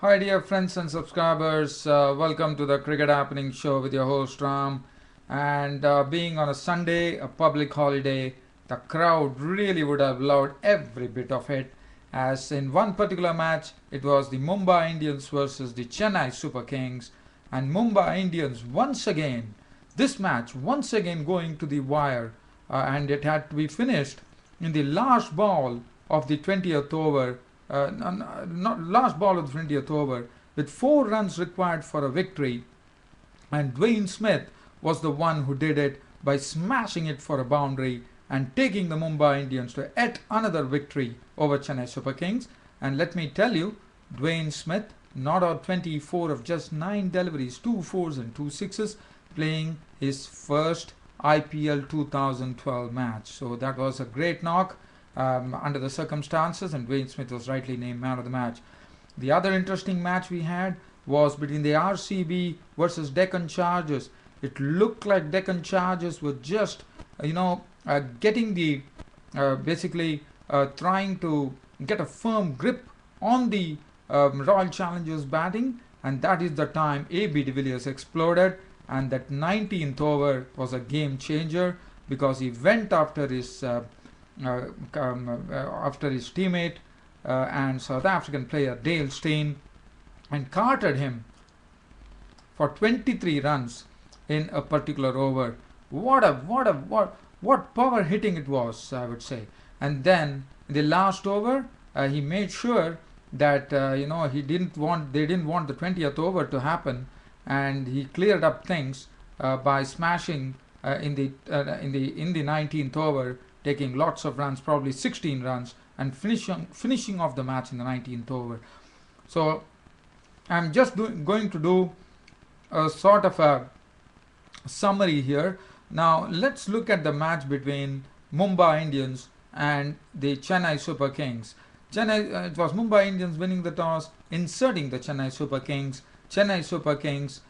Hi dear friends and subscribers, welcome to the Cricket Happening Show with your host Ram. And being on a Sunday, a public holiday, the crowd really would have loved every bit of it. As in one particular match, it was the Mumbai Indians versus the Chennai Super Kings. And Mumbai Indians this match once again going to the wire. And it had to be finished in the last ball of the 20th over, not last ball of the 20th over, with 4 runs required for a victory. And Dwayne Smith was the one who did it by smashing it for a boundary and taking the Mumbai Indians to yet another victory over Chennai Super Kings. And let me tell you, Dwayne Smith not out 24 of just 9 deliveries, 2 fours and 2 sixes, playing his first IPL 2012 match. So that was a great knock under the circumstances, and Dwayne Smith was rightly named man of the match. The other interesting match we had was between the RCB versus Deccan Chargers. It looked like Deccan Chargers were just, getting the basically trying to get a firm grip on the Royal Challengers batting, and that is the time AB de Villiers exploded, and that 19th over was a game changer because he went after his teammate and South African player Dale Steyn and carted him for 23 runs in a particular over. What power hitting it was, I would say. And then in the last over, he made sure that they didn't want the 20th over to happen, and he cleared up things by smashing in the 19th over, taking lots of runs, probably 16 runs, and finishing off the match in the 19th over. So I'm just going to do a sort of a summary here. Now let's look at the match between Mumbai Indians and the Chennai Super Kings. It was Mumbai Indians winning the toss, inserting the Chennai Super Kings. Chennai Super Kings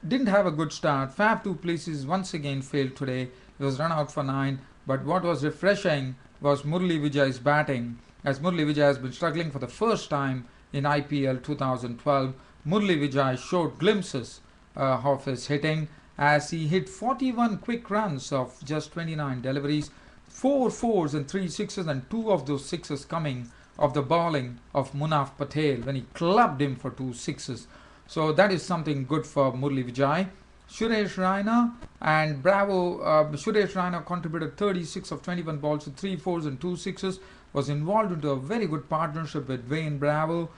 didn't have a good start. Fab du Plessis once again failed today. He was run out for 9. But what was refreshing was Murali Vijay's batting, as Murali Vijay has been struggling for the first time in IPL 2012. Murali Vijay showed glimpses of his hitting as he hit 41 quick runs of just 29 deliveries, 4 fours and 3 sixes, and 2 of those sixes coming of the bowling of Munaf Patel when he clubbed him for 2 sixes. So that is something good for Murali Vijay. Suresh Raina and Bravo. Suresh Raina contributed 36 of 21 balls with 3 fours and 2 sixes. Was involved into a very good partnership with Dwayne Bravo,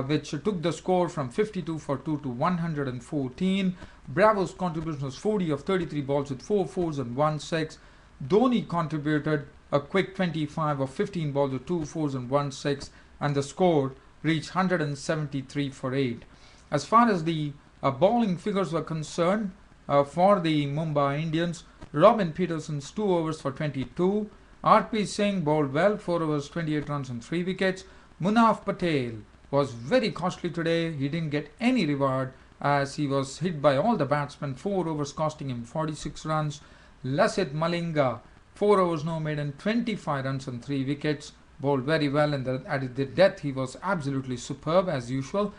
which took the score from 52 for 2 to 114. Bravo's contribution was 40 of 33 balls with 4 fours and 1 six. Dhoni contributed a quick 25 of 15 balls with 2 fours and 1 six, and the score reached 173 for 8. As far as the bowling figures were concerned, for the Mumbai Indians, Robin Peterson's 2 overs for 22. R.P. Singh bowled well, 4 overs, 28 runs and 3 wickets. Munaf Patel was very costly today. He didn't get any reward as he was hit by all the batsmen, 4 overs costing him 46 runs. Lasith Malinga, 4 overs no maiden, 25 runs and 3 wickets. Bowled very well, and at the death he was absolutely superb as usual.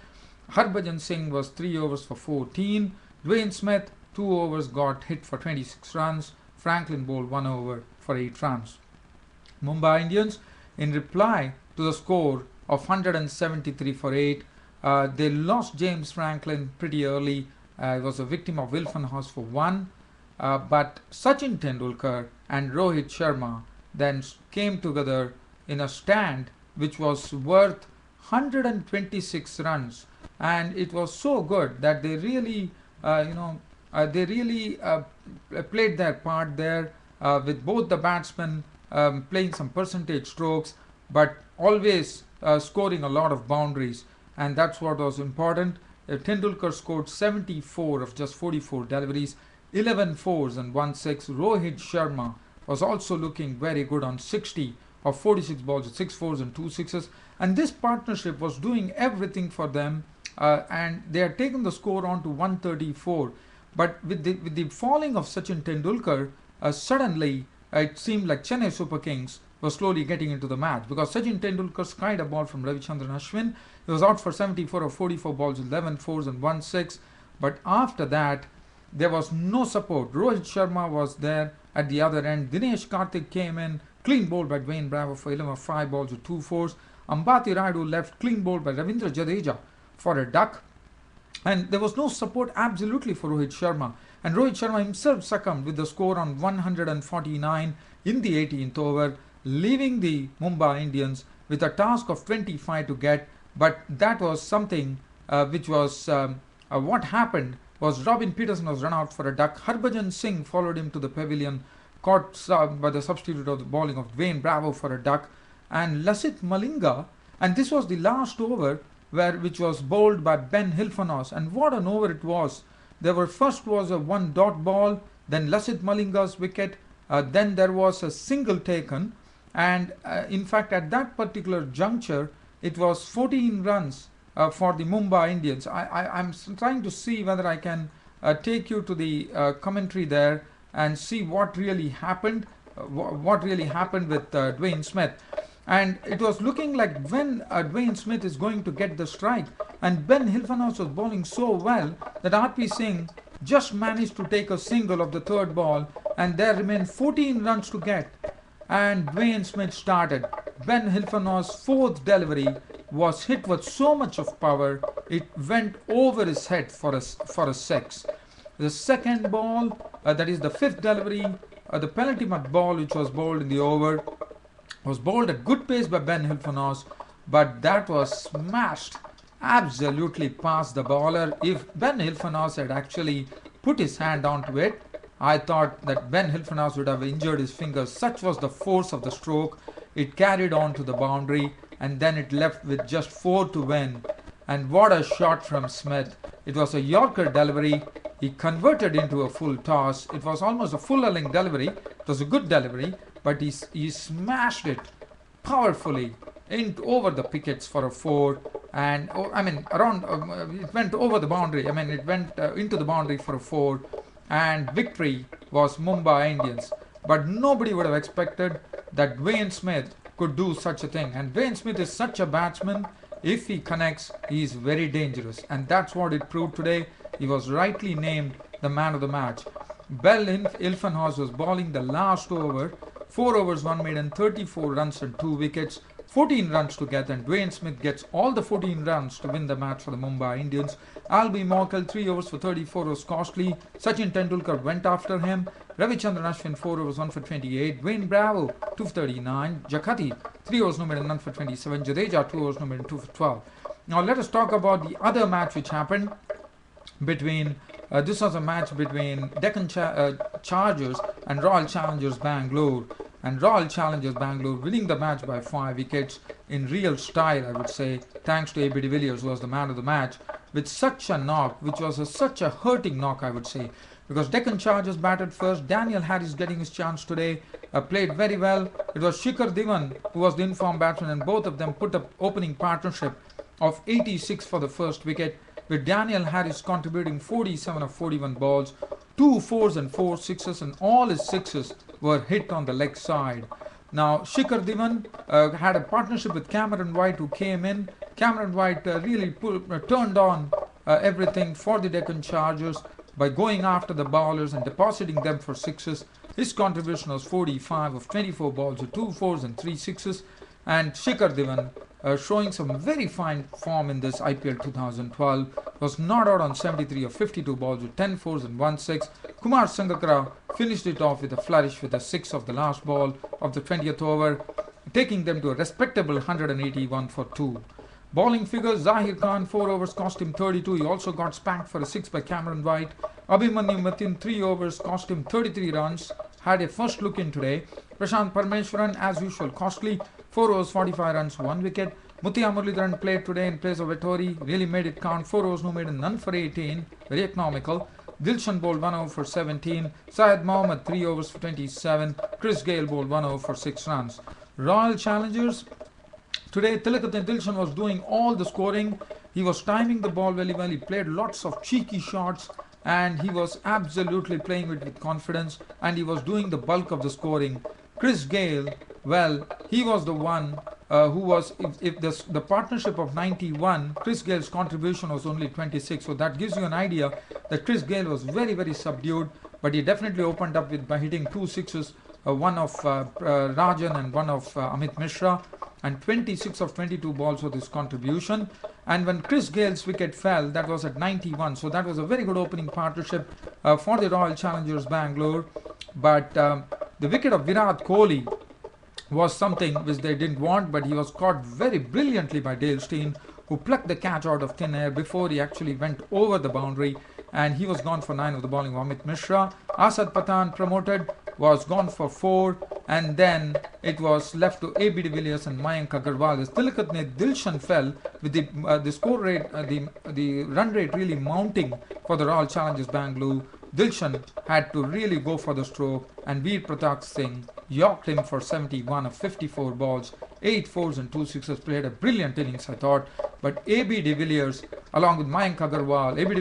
Harbhajan Singh was 3 overs for 14. Dwayne Smith, 2 overs, got hit for 26 runs. Franklin bowled 1 over for 8 runs. Mumbai Indians, in reply to the score of 173 for 8, they lost James Franklin pretty early. He was a victim of hilfenhaus for 1. But Sachin Tendulkar and Rohit Sharma then came together in a stand which was worth 126 runs, and it was so good that they really played their part there, with both the batsmen playing some percentage strokes, but always scoring a lot of boundaries, and that's what was important. Tendulkar scored 74 of just 44 deliveries, 11 fours and 1 six. Rohit Sharma was also looking very good on 60 of 46 balls with 6 fours and 2 sixes, and this partnership was doing everything for them, and they had taken the score on to 134. But with the falling of Sachin Tendulkar, suddenly it seemed like Chennai Super Kings was slowly getting into the match, because Sachin Tendulkar skied a ball from Ravichandran Ashwin. He was out for 74 of 44 balls, 11 fours and 1 6. But after that, there was no support. Rohit Sharma was there at the other end. Dinesh Karthik came in, clean bowled by Dwayne Bravo for 11 of 5 balls with 2 fours. Ambati Rayudu left, clean bowled by Ravindra Jadeja for a duck. And there was no support absolutely for Rohit Sharma. And Rohit Sharma himself succumbed with the score on 149 in the 18th over, leaving the Mumbai Indians with a task of 25 to get. But that was something which was what happened was Robin Peterson was run out for a duck. Harbhajan Singh followed him to the pavilion, caught by the substitute of the bowling of Dwayne Bravo for a duck. And Lasith Malinga, and this was the last over which was bowled by Ben Hilfenhaus. And what an over it was. First was a 1 dot ball, then Lasith Malinga's wicket, then there was a single taken, and in fact at that particular juncture it was 14 runs for the Mumbai Indians. I'm trying to see whether I can take you to the commentary there and see what really happened, with Dwayne Smith. And it was looking like when Dwayne Smith is going to get the strike, and Ben Hilfenhaus was bowling so well that R.P. Singh just managed to take a single of the third ball, and there remained 14 runs to get. And Dwayne Smith started. Ben Hilfenhaus' fourth delivery was hit with so much of power, it went over his head for a six. The second ball, that is the fifth delivery, the penultimate ball which was bowled in the over, was bowled at good pace by Ben Hilfenhaus, but that was smashed absolutely past the bowler. If Ben Hilfenhaus had actually put his hand onto it, I thought that Ben Hilfenhaus would have injured his fingers. Such was the force of the stroke. It carried on to the boundary, and then it left with just 4 to win. And what a shot from Smith. It was a Yorker delivery. He converted into a full toss. It was almost a full-length delivery. It was a good delivery, but he smashed it powerfully over the pickets for a 4, and it went over the boundary. It went into the boundary for a 4, and victory was Mumbai Indians. But nobody would have expected that Dwayne Smith could do such a thing. And Dwayne Smith is such a batsman. If he connects, he is very dangerous, and that's what it proved today. He was rightly named the man of the match. Ben Hilfenhaus was bowling the last over. 4 overs, 1 maiden, 34 runs and 2 wickets, 14 runs to get, and Dwayne Smith gets all the 14 runs to win the match for the Mumbai Indians. Albi Morkel, 3 overs for 34 was costly. Sachin Tendulkar went after him. Ravichandran Ashwin, 4 overs, 1 for 28. Dwayne Bravo, 2 for 39. Jakati, 3 overs, no maiden, none for 27. Jadeja, 2 overs, no maiden, 2 for 12. Now let us talk about the other match which happened between this was a match between Deccan Chargers and Royal Challengers Bangalore, and Royal Challengers Bangalore winning the match by 5 wickets in real style, I would say, thanks to A.B. de Villiers, who was the man of the match, with such a knock, which was such a hurting knock, I would say, because Deccan Chargers batted first. Daniel Harris getting his chance today, played very well. It was Shikhar Dhawan who was the informed batsman, and both of them put up opening partnership of 86 for the first wicket, with Daniel Harris contributing 47 of 41 balls, 2 4s and 4 6s, and all his 6s were hit on the leg side. Now Shikhar Dhawan had a partnership with Cameron White, who came in. Cameron White really turned on everything for the Deccan Chargers by going after the bowlers and depositing them for 6s. His contribution was 45 of 24 balls with 2 4s and 3 6s, and Shikhar Dhawan, showing some very fine form in this IPL 2012, was not out on 73 of 52 balls with 10 4s and 1 6. Kumar Sangakkara finished it off with a flourish with a 6 of the last ball of the 20th over, taking them to a respectable 181 for 2. Bowling figures: Zahir Khan, 4 overs, cost him 32. He also got spanked for a 6 by Cameron White. Abhimanyu Matin, 3 overs, cost him 33 runs. Had a first look in today. Prashant Parmeshwaran, as usual, costly. 4 overs, 45 runs, 1 wicket. Muthiah Muralidharan played today in place of Vettori. Really made it count. 4 overs, no maiden, none for 18. Very economical. Dilshan bowled 1 over for 17. Syed Mohammed, 3 overs for 27. Chris Gale bowled 1 over for 6 runs. Royal Challengers. Today, Tilakath Dilshan was doing all the scoring. He was timing the ball very well. He played lots of cheeky shots, and he was absolutely playing it with confidence, and he was doing the bulk of the scoring. Chris Gale Well, he was the one who was, if the partnership of 91, Chris Gale's contribution was only 26. So that gives you an idea that Chris Gale was very, very subdued, but he definitely opened up with by hitting 2 sixes, one of Rajan and one of Amit Mishra, and 26 of 22 balls was his contribution. And when Chris Gale's wicket fell, that was at 91. So that was a very good opening partnership for the Royal Challengers Bangalore. But the wicket of Virat Kohli was something which they didn't want, but he was caught very brilliantly by Dale Steyn, who plucked the catch out of thin air before he actually went over the boundary, and he was gone for 9 with the bowling of Amit Mishra. Asad Pathan, promoted, was gone for 4, and then it was left to A.B. de Villiers and Mayank Agarwal. As Tilakatne Dilshan fell with the score rate, the run rate really mounting for the Royal Challengers Bangalore. Dilshan had to really go for the stroke, and Veer Pratap Singh yorked him for 71 of 54 balls, 8 fours and 2 sixes, played a brilliant innings, I thought. But A.B. de Villiers, along with Mayank Agarwal, A.B. de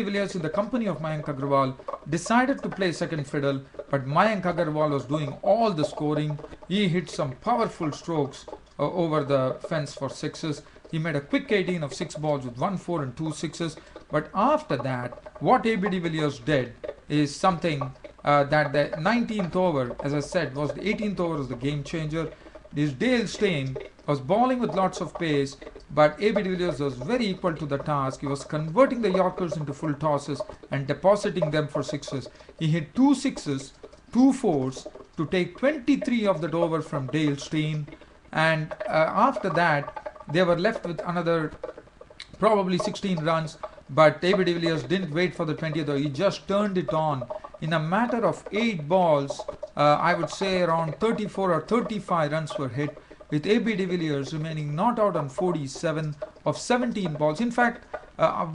Villiers in the company of Mayank Agarwal, decided to play second fiddle, but Mayank Agarwal was doing all the scoring. He hit some powerful strokes over the fence for sixes. He made a quick 18 of 6 balls with 1 4 and 2 sixes. But after that, what A.B. de Villiers did is something that the 19th over, as I said, was the 18th over was the game changer. This Dale Steyn was bowling with lots of pace, but A.B. de Villiers was very equal to the task. He was converting the Yorkers into full tosses and depositing them for sixes. He hit 2 sixes, 2 fours to take 23 of that over from Dale Steyn, and after that they were left with another probably 16 runs. But A.B. de Villiers didn't wait for the 20th over. He just turned it on. In a matter of 8 balls, I would say around 34 or 35 runs were hit, with A.B. de Villiers remaining not out on 47 of 17 balls. In fact,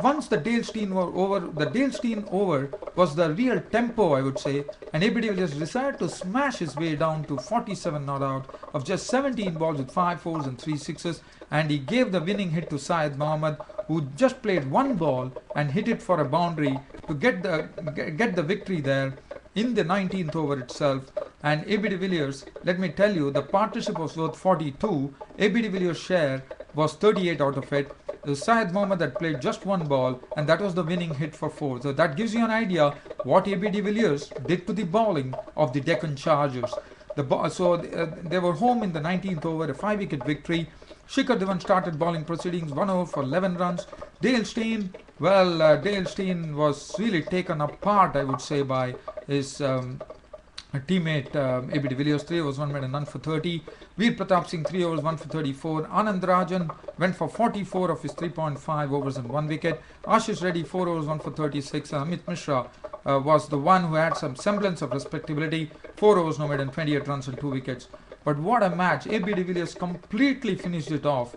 once the Dale Steyn over, the Dale Steyn over was the real tempo, I would say, and A.B. de Villiers decided to smash his way down to 47 not out of just 17 balls with 5 fours and 3 sixes, and he gave the winning hit to Syed Mohammed, who just played 1 ball and hit it for a boundary to get the victory there in the 19th over itself. And A.B. de Villiers, let me tell you, the partnership was worth 42. A.B. de Villiers' share was 38 out of it. Syed Mohammed had played just 1 ball, and that was the winning hit for 4. So that gives you an idea what A.B. de Villiers did to the bowling of the Deccan Chargers. They were home in the 19th over, a 5-wicket victory. Shikhar Dhawan started bowling proceedings, 1 over for 11 runs. Dale Steyn, well, Dale Steyn was really taken apart, I would say, by his teammate A.B. de Villiers. 3 overs, 1 made and none for 30. Veer Pratap Singh, 3 overs, 1 for 34. Anand Rajan went for 44 of his 3.5 overs and 1 wicket. Ashish Reddy, 4 overs, 1 for 36. Amit Mishra was the one who had some semblance of respectability. 4 overs, no made and 28 runs and 2 wickets. But what a match. A.B. de Villiers completely finished it off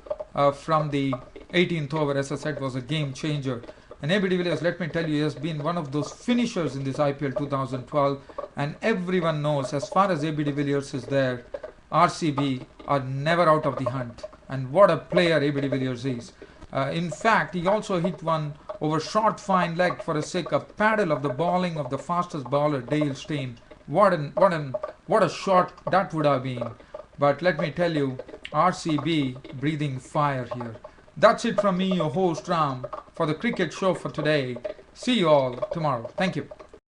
from the 18th over. As I said, was a game changer. And A.B. de Villiers, let me tell you, he has been one of those finishers in this IPL 2012. And everyone knows, as far as A.B. de Villiers is there, RCB are never out of the hunt. And what a player A.B. de Villiers is. In fact, he also hit one over short fine leg for a paddle of the bowling of the fastest bowler, Dale Steyn. What a shot that would have been. But let me tell you, RCB breathing fire here. That's it from me, your host Ram, for the cricket show for today. See you all tomorrow. Thank you.